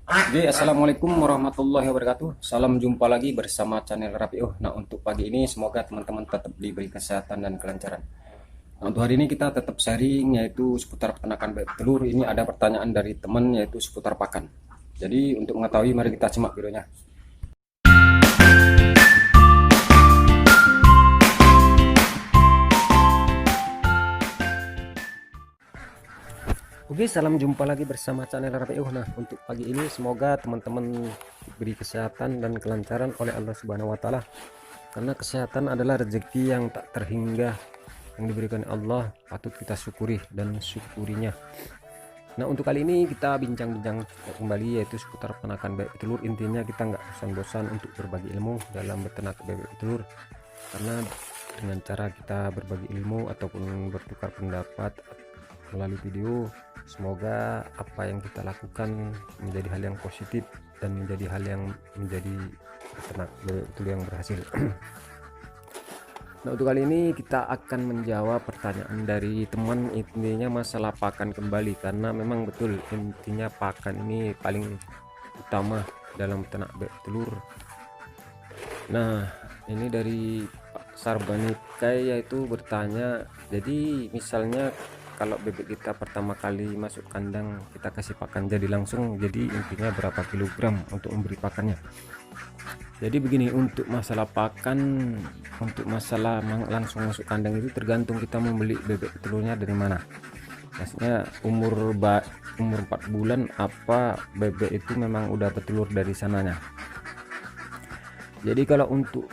Oke, assalamualaikum warahmatullahi wabarakatuh. Salam jumpa lagi bersama channel Rapiuh. Nah, untuk pagi ini semoga teman-teman tetap diberi kesehatan dan kelancaran. Nah, untuk hari ini kita tetap sharing yaitu seputar peternakan bebek telur. Ini ada pertanyaan dari teman yaitu seputar pakan. Jadi untuk mengetahui mari kita simak videonya. Oke, salam jumpa lagi bersama channel RPU. Nah, untuk pagi ini semoga teman-teman diberi kesehatan dan kelancaran oleh Allah Subhanahu wa taala. Karena kesehatan adalah rezeki yang tak terhingga yang diberikan Allah, patut kita syukuri dan syukurinya. Nah, untuk kali ini kita bincang-bincang kembali yaitu seputar peternakan bebek telur. Intinya kita nggak bosan-bosan untuk berbagi ilmu dalam beternak bebek telur, karena dengan cara kita berbagi ilmu ataupun bertukar pendapat melalui video, semoga apa yang kita lakukan menjadi hal yang positif dan menjadi hal yang menjadi peternak bebek telur yang berhasil. Nah, untuk kali ini kita akan menjawab pertanyaan dari teman, intinya masalah pakan kembali, karena memang betul intinya pakan ini paling utama dalam ternak bebek telur. Nah, ini dari Pak Sarbanikai yaitu bertanya, jadi misalnya kalau bebek kita pertama kali masuk kandang kita kasih pakan jadi langsung, jadi intinya berapa kilogram untuk memberi pakannya. Jadi begini, untuk masalah pakan, untuk masalah langsung masuk kandang itu tergantung kita membeli bebek telurnya dari mana. Maksudnya umur 4 bulan apa bebek itu memang udah petelur dari sananya. Jadi kalau untuk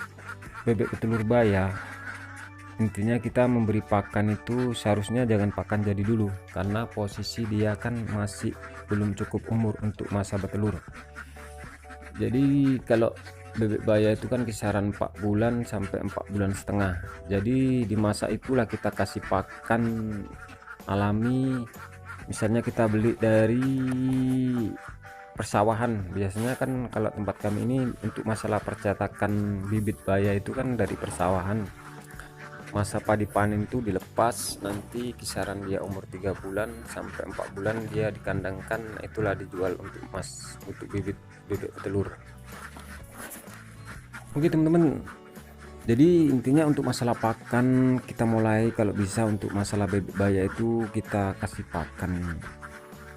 bebek petelur baya, intinya kita memberi pakan itu seharusnya jangan pakan jadi dulu, karena posisi dia kan masih belum cukup umur untuk masa bertelur. Jadi kalau bebek baya itu kan kisaran 4 bulan sampai 4 bulan setengah. Jadi di masa itulah kita kasih pakan alami. Misalnya kita beli dari persawahan. Biasanya kan kalau tempat kami ini untuk masalah percetakan bibit baya itu kan dari persawahan. Masa padi panen itu dilepas, nanti kisaran dia umur 3 bulan sampai 4 bulan dia dikandangkan, itulah dijual untuk bibit bebek telur. Oke teman-teman, jadi intinya untuk masalah pakan kita mulai, kalau bisa untuk masalah bebek baya itu kita kasih pakan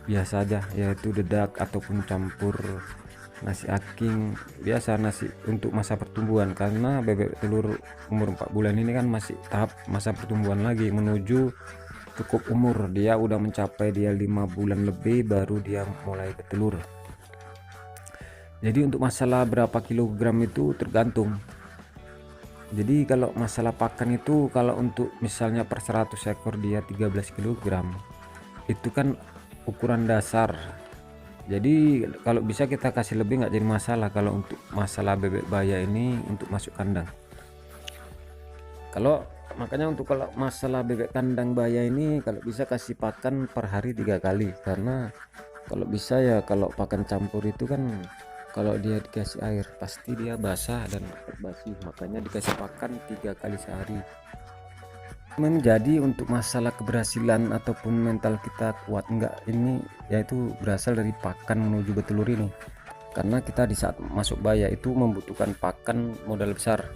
biasa aja, yaitu dedak ataupun campur nasi aking biasa, nasi untuk masa pertumbuhan, karena bebek telur umur 4 bulan ini kan masih tahap masa pertumbuhan lagi menuju cukup umur, dia udah mencapai dia 5 bulan lebih baru dia mulai bertelur. Jadi untuk masalah berapa kilogram itu tergantung. Jadi kalau masalah pakan itu, kalau untuk misalnya per 100 ekor dia 13 kilogram, itu kan ukuran dasar. Jadi kalau bisa kita kasih lebih nggak jadi masalah kalau untuk masalah bebek baya ini untuk masuk kandang. Kalau makanya untuk kalau masalah bebek kandang baya ini kalau bisa kasih pakan per hari 3 kali, karena kalau bisa ya kalau pakan campur itu kan kalau dia dikasih air pasti dia basah dan basi, makanya dikasih pakan 3 kali sehari. Menjadi untuk masalah keberhasilan ataupun mental kita kuat enggak ini yaitu berasal dari pakan menuju bertelur ini, karena kita di saat masuk baya itu membutuhkan pakan modal besar.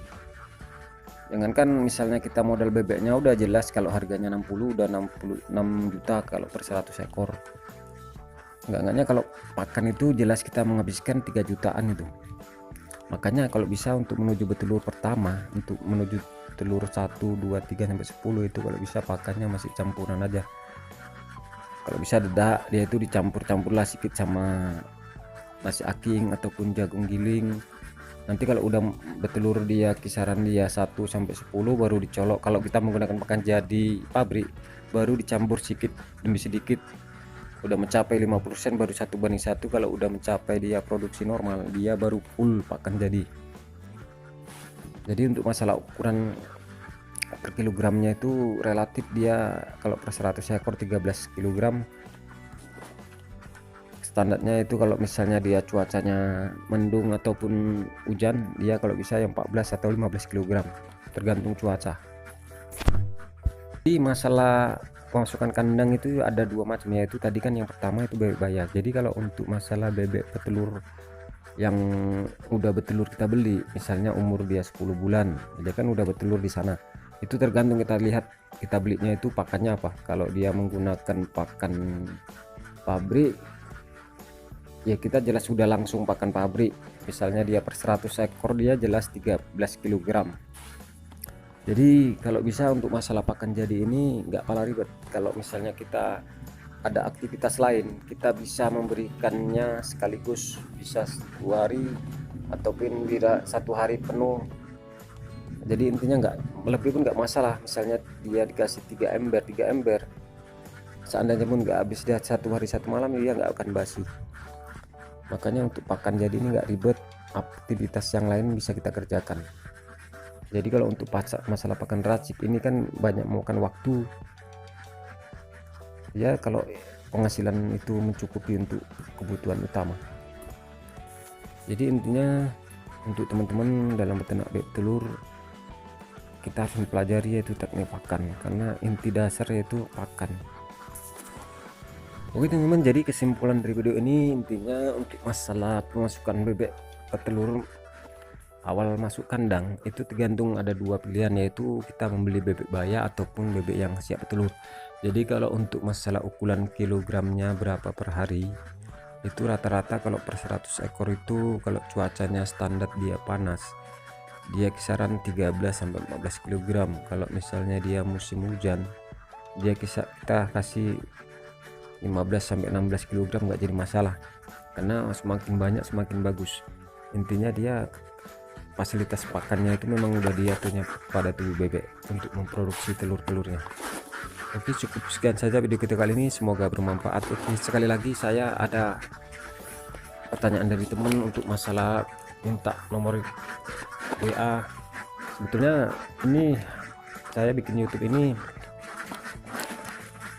Jangankan misalnya kita modal bebeknya udah jelas kalau harganya 60 udah 66 juta kalau per 100 ekor, enggaknya kalau pakan itu jelas kita menghabiskan 3 jutaan itu. Makanya kalau bisa untuk menuju bertelur pertama, untuk menuju telur 1 2 3 sampai 10 itu kalau bisa pakannya masih campuran aja. Kalau bisa dedak dia itu dicampur-campur lah sedikit sama nasi aking ataupun jagung giling. Nanti kalau udah bertelur dia kisaran dia 1 sampai 10 baru dicolok. Kalau kita menggunakan pakan jadi pabrik baru dicampur sedikit demi sedikit, udah mencapai 50% baru 1:1. Kalau udah mencapai dia produksi normal dia baru full pakan jadi. Jadi untuk masalah ukuran per kilogramnya itu relatif, dia kalau per 100 ekor 13 kilogram, standarnya itu kalau misalnya dia cuacanya mendung ataupun hujan dia kalau bisa yang 14 atau 15 kilogram tergantung cuaca. Jadi masalah pemasukan kandang itu ada dua macam, yaitu tadi kan yang pertama itu bebek bayar. Jadi kalau untuk masalah bebek petelur yang udah betelur kita beli, misalnya umur dia 10 bulan, dia kan udah betelur di sana. Itu tergantung kita lihat kita belinya itu pakannya apa. Kalau dia menggunakan pakan pabrik, ya kita jelas sudah langsung pakan pabrik. Misalnya dia per 100 ekor dia jelas 13 kg. Jadi kalau bisa untuk masalah pakan jadi ini nggak pala ribet. Kalau misalnya kita ada aktivitas lain, kita bisa memberikannya sekaligus, bisa 2 hari ataupun tidak 1 hari penuh. Jadi intinya nggak lebih pun nggak masalah. Misalnya dia dikasih 3 ember, seandainya pun nggak habis dia 1 hari 1 malam, dia nggak akan basi. Makanya untuk pakan jadi ini nggak ribet, aktivitas yang lain bisa kita kerjakan. Jadi kalau untuk masalah pakan racik ini kan banyak memakan waktu ya, kalau penghasilan itu mencukupi untuk kebutuhan utama. Jadi intinya untuk teman-teman dalam beternak bebek telur, kita harus mempelajari yaitu teknik pakan, karena inti dasar yaitu pakan. Oke teman-teman, jadi kesimpulan dari video ini intinya untuk masalah pemasukan bebek petelur awal masuk kandang itu tergantung ada dua pilihan, yaitu kita membeli bebek baya ataupun bebek yang siap petelur. Jadi kalau untuk masalah ukuran kilogramnya berapa per hari, itu rata-rata kalau per 100 ekor itu kalau cuacanya standar dia panas, dia kisaran 13-14 kg. Kalau misalnya dia musim hujan, dia kita kasih 15-16 kg, nggak jadi masalah, karena semakin banyak semakin bagus. Intinya dia fasilitas pakannya itu memang udah diaturnya pada tubuh bebek untuk memproduksi telur-telurnya. Oke, cukup sekian saja video kita kali ini, semoga bermanfaat. Oke, sekali lagi saya ada pertanyaan dari teman untuk masalah minta nomor WA. Sebetulnya ini saya bikin YouTube ini,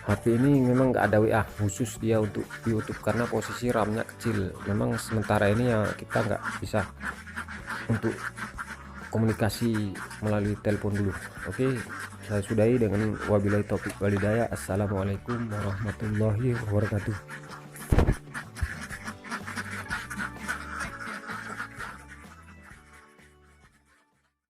HP ini memang nggak ada WA khusus dia untuk YouTube karena posisi RAM-nya kecil. Memang sementara ini ya kita nggak bisa untuk komunikasi melalui telepon dulu. Oke, saya sudahi dengan wabillahi taufik walhidayah. Assalamualaikum warahmatullahi wabarakatuh.